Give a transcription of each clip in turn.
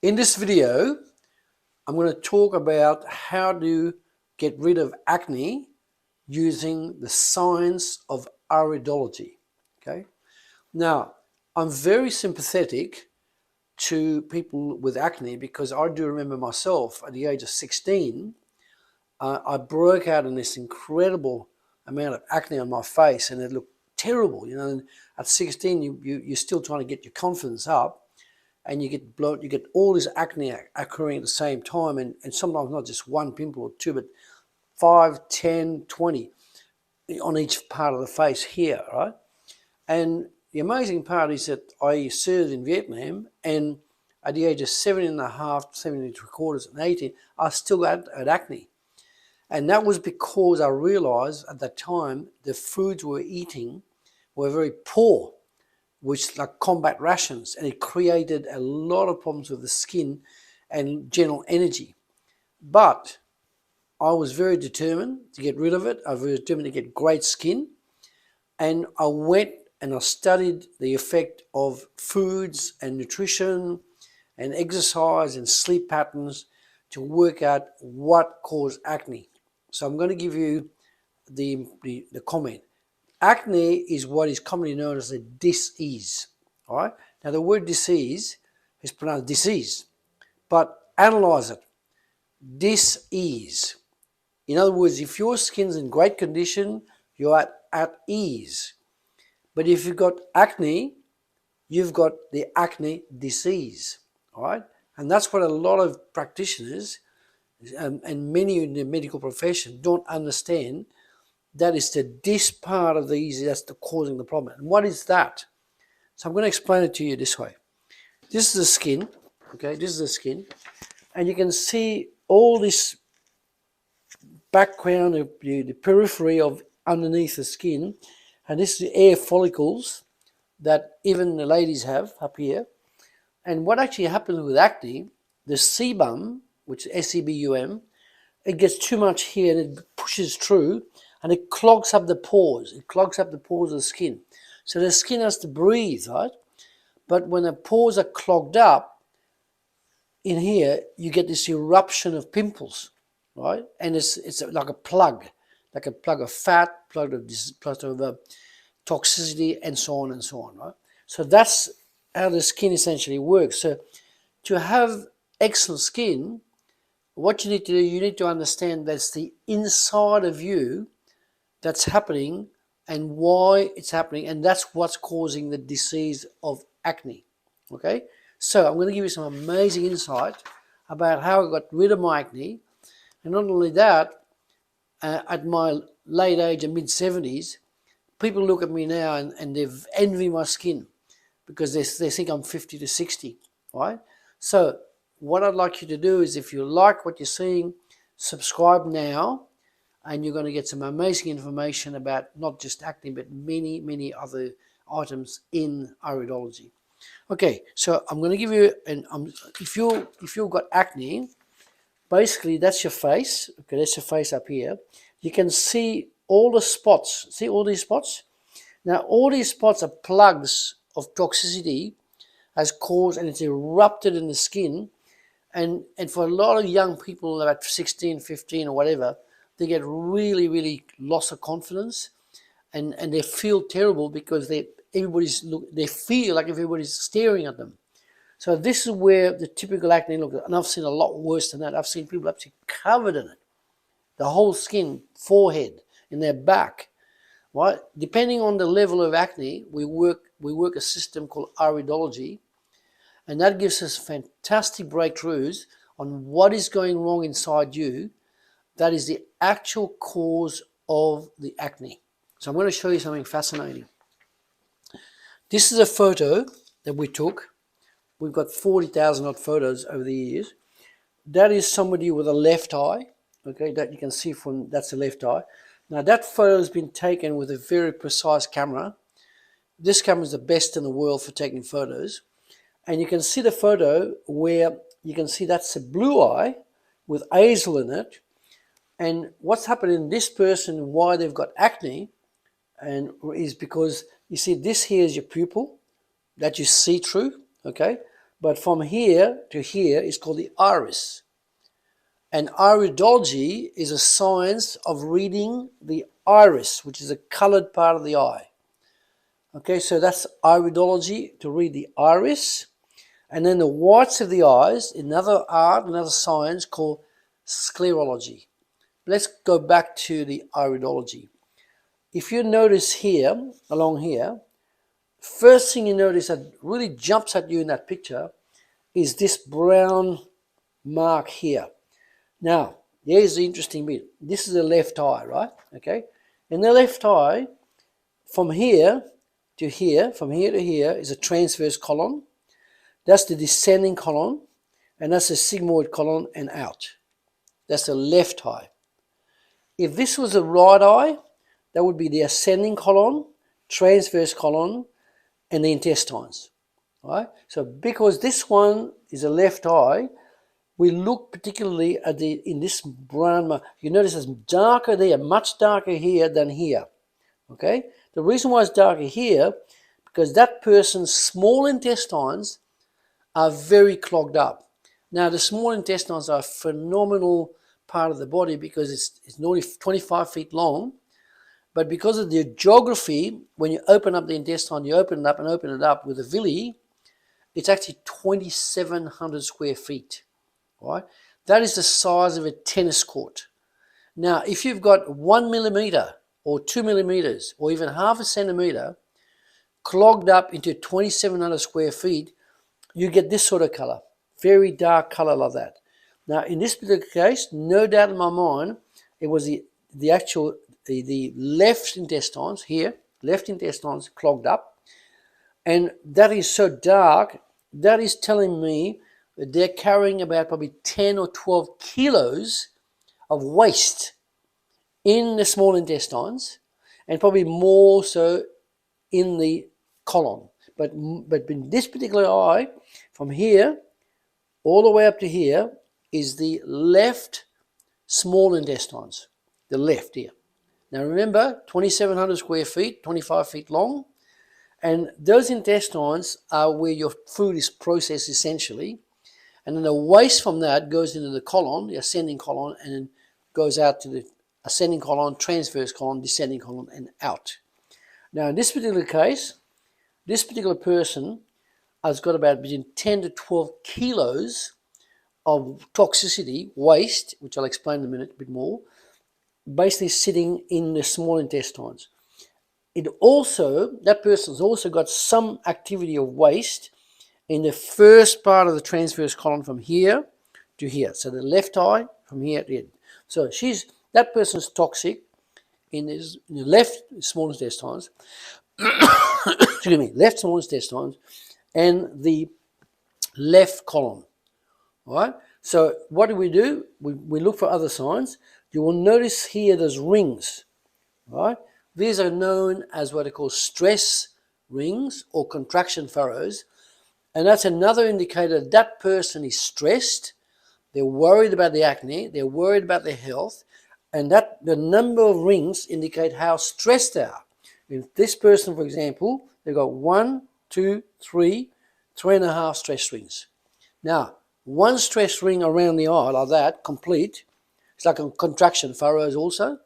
In this video, I'm going to talk about how to get rid of acne using the science of iridology. Okay. Now, I'm very sympathetic to people with acne because I do remember myself at the age of 16, I broke out in this incredible amount of acne on my face and it looked terrible. You know, and at 16, you're still trying to get your confidence up. And you get bloat, you get all this acne occurring at the same time, and sometimes not just one pimple or two, but 5, 10, 20 on each part of the face here, right? And the amazing part is that I served in Vietnam, and at the age of 17 and a half, 17 and 3/4, and 18, I still had acne. And that was because I realized at that time the foods we were eating were very poor, which like combat rations, and it created a lot of problems with the skin and general energy. But I was very determined to get rid of it. I was determined to get great skin, and I went and I studied the effect of foods and nutrition and exercise and sleep patterns to work out what caused acne. So I'm going to give you the comment. Acne is what is commonly known as a dis-ease. All right. Now the word disease is pronounced disease, but analyze it. Dis-ease. In other words, if your skin's in great condition, you're at ease. But if you've got acne, you've got the acne disease. All right. And that's what a lot of practitioners and many in the medical profession don't understand. That is the dis part of the easy that's causing the problem. And what is that? So I'm going to explain it to you this way. This is the skin, okay? This is the skin. And you can see all this background, the periphery of underneath the skin. And this is the hair follicles that even the ladies have up here. And what actually happens with acne, the sebum, which is S-E-B-U-M, it gets too much here and it pushes through and it clogs up the pores. It clogs up the pores of the skin. So the skin has to breathe, right? But when the pores are clogged up, in here, you get this eruption of pimples, right? And it's like a plug of fat, plug of toxicity, and so on, right? So that's how the skin essentially works. So to have excellent skin, what you need to do, you need to understand that's the inside of you that's happening and why it's happening, and that's what's causing the disease of acne. Okay, so I'm going to give you some amazing insight about how I got rid of my acne. And not only that, at my late age of mid-70s, people look at me now and they envy my skin because they think I'm 50 to 60, right? So what I'd like you to do is, if you like what you're seeing, subscribe now, and you're going to get some amazing information about not just acne, but many, many other items in iridology. Okay, so I'm going to give you if you've got acne, basically that's your face. Okay, that's your face up here. You can see all the spots. See all these spots? Now all these spots are plugs of toxicity has caused, and it's erupted in the skin. And for a lot of young people about 16, 15 or whatever, they get really, really loss of confidence, and they feel terrible because they feel like everybody's staring at them. So this is where the typical acne looks, and I've seen a lot worse than that. I've seen people actually covered in it, the whole skin, forehead, in their back. Right? Depending on the level of acne, we work a system called iridology, and that gives us fantastic breakthroughs on what is going wrong inside you. That is the actual cause of the acne. So I'm going to show you something fascinating. This is a photo that we took. We've got 40,000 odd photos over the years. That is somebody with a left eye. Okay, that you can see that's the left eye. Now that photo has been taken with a very precise camera. This camera is the best in the world for taking photos. And you can see the photo where you can see that's a blue eye with hazel in it. And what's happened in this person, why they've got acne, and is because you see this here is your pupil that you see through, okay? but from here to here is called the iris. And iridology is a science of reading the iris, which is a colored part of the eye. Okay, so that's iridology, to read the iris. And then the whites of the eyes, another art, another science called sclerology. Let's go back to the iridology. If you notice here, along here, first thing you notice that really jumps at you in that picture is this brown mark here. Now, here's the interesting bit. This is the left eye, right? Okay. In the left eye, from here to here, from here to here is a transverse colon. That's the descending colon, and that's the sigmoid colon and out. That's the left eye. If this was the right eye, that would be the ascending colon, transverse colon, and the intestines. Right? So because this one is a left eye, we look particularly at in this brown, you notice it's darker there, much darker here than here. Okay? The reason why it's darker here, because that person's small intestines are very clogged up. Now, the small intestines are a phenomenal part of the body because it's only 25 feet long, but because of the geography, when you open up the intestine, you open it up with a villi, it's actually 2,700 square feet, right? That is the size of a tennis court. Now, if you've got 1 millimeter or 2 millimeters or even half a centimeter clogged up into 2,700 square feet, you get this sort of color, very dark color like that. Now, in this particular case, no doubt in my mind, it was the left intestines here, left intestines clogged up, and that is so dark, that is telling me that they're carrying about probably 10 or 12 kilos of waste in the small intestines, and probably more so in the colon. But in this particular eye, from here all the way up to here is the left small intestines, the left here. Now remember, 2,700 square feet, 25 feet long, and those intestines are where your food is processed essentially, and then the waste from that goes into the colon, the ascending colon, and then goes out to the ascending colon, transverse colon, descending colon, and out. Now in this particular case, this particular person has got about between 10 to 12 kilos of toxicity, waste, which I'll explain in a minute a bit more, basically sitting in the small intestines. That person's also got some activity of waste in the first part of the transverse colon from here to here. So the left eye from here to here. So that person's toxic in the left small intestines, excuse me, left small intestines, and the left colon. All right. So what do? We look for other signs. You will notice here there's rings. Right. These are known as what are called stress rings or contraction furrows, and that's another indicator that person is stressed. They're worried about the acne. They're worried about their health, and that the number of rings indicate how stressed they are. If this person, for example, they've got 1, 2, 3, 3.5 stress rings. Now, one stress ring around the eye like that, complete, it's like a contraction furrows also,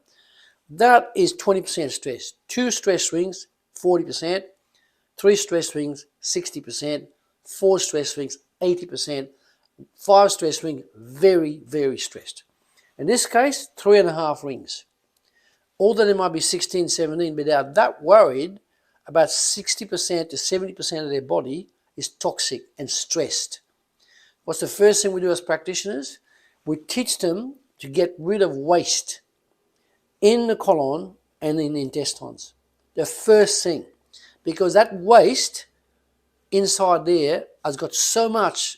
that is 20% stress. 2 stress rings, 40%, 3 stress rings, 60%, 4 stress rings, 80%, 5 stress rings, very, very stressed. In this case, 3.5 rings. Although there might be 16, 17, but they are that worried, about 60% to 70% of their body is toxic and stressed. What's the first thing we do as practitioners? We teach them to get rid of waste in the colon and in the intestines. The first thing. Because that waste inside there has got so much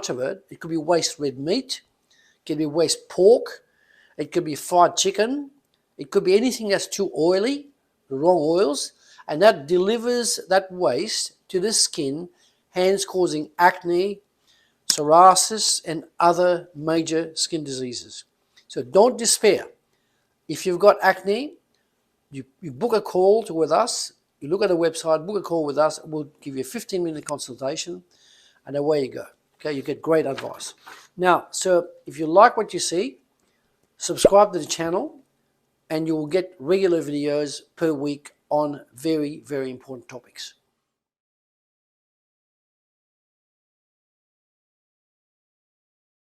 of it. It could be waste red meat, it could be waste pork, it could be fried chicken, it could be anything that's too oily, the wrong oils, and that delivers that waste to the skin, hence causing acne, psoriasis, and other major skin diseases. So don't despair. If you've got acne, you book a call with us, you look at the website, book a call with us, we'll give you a 15-minute consultation, and away you go. Okay, you get great advice. Now, so if you like what you see, subscribe to the channel, and you will get regular videos per week on very, very important topics.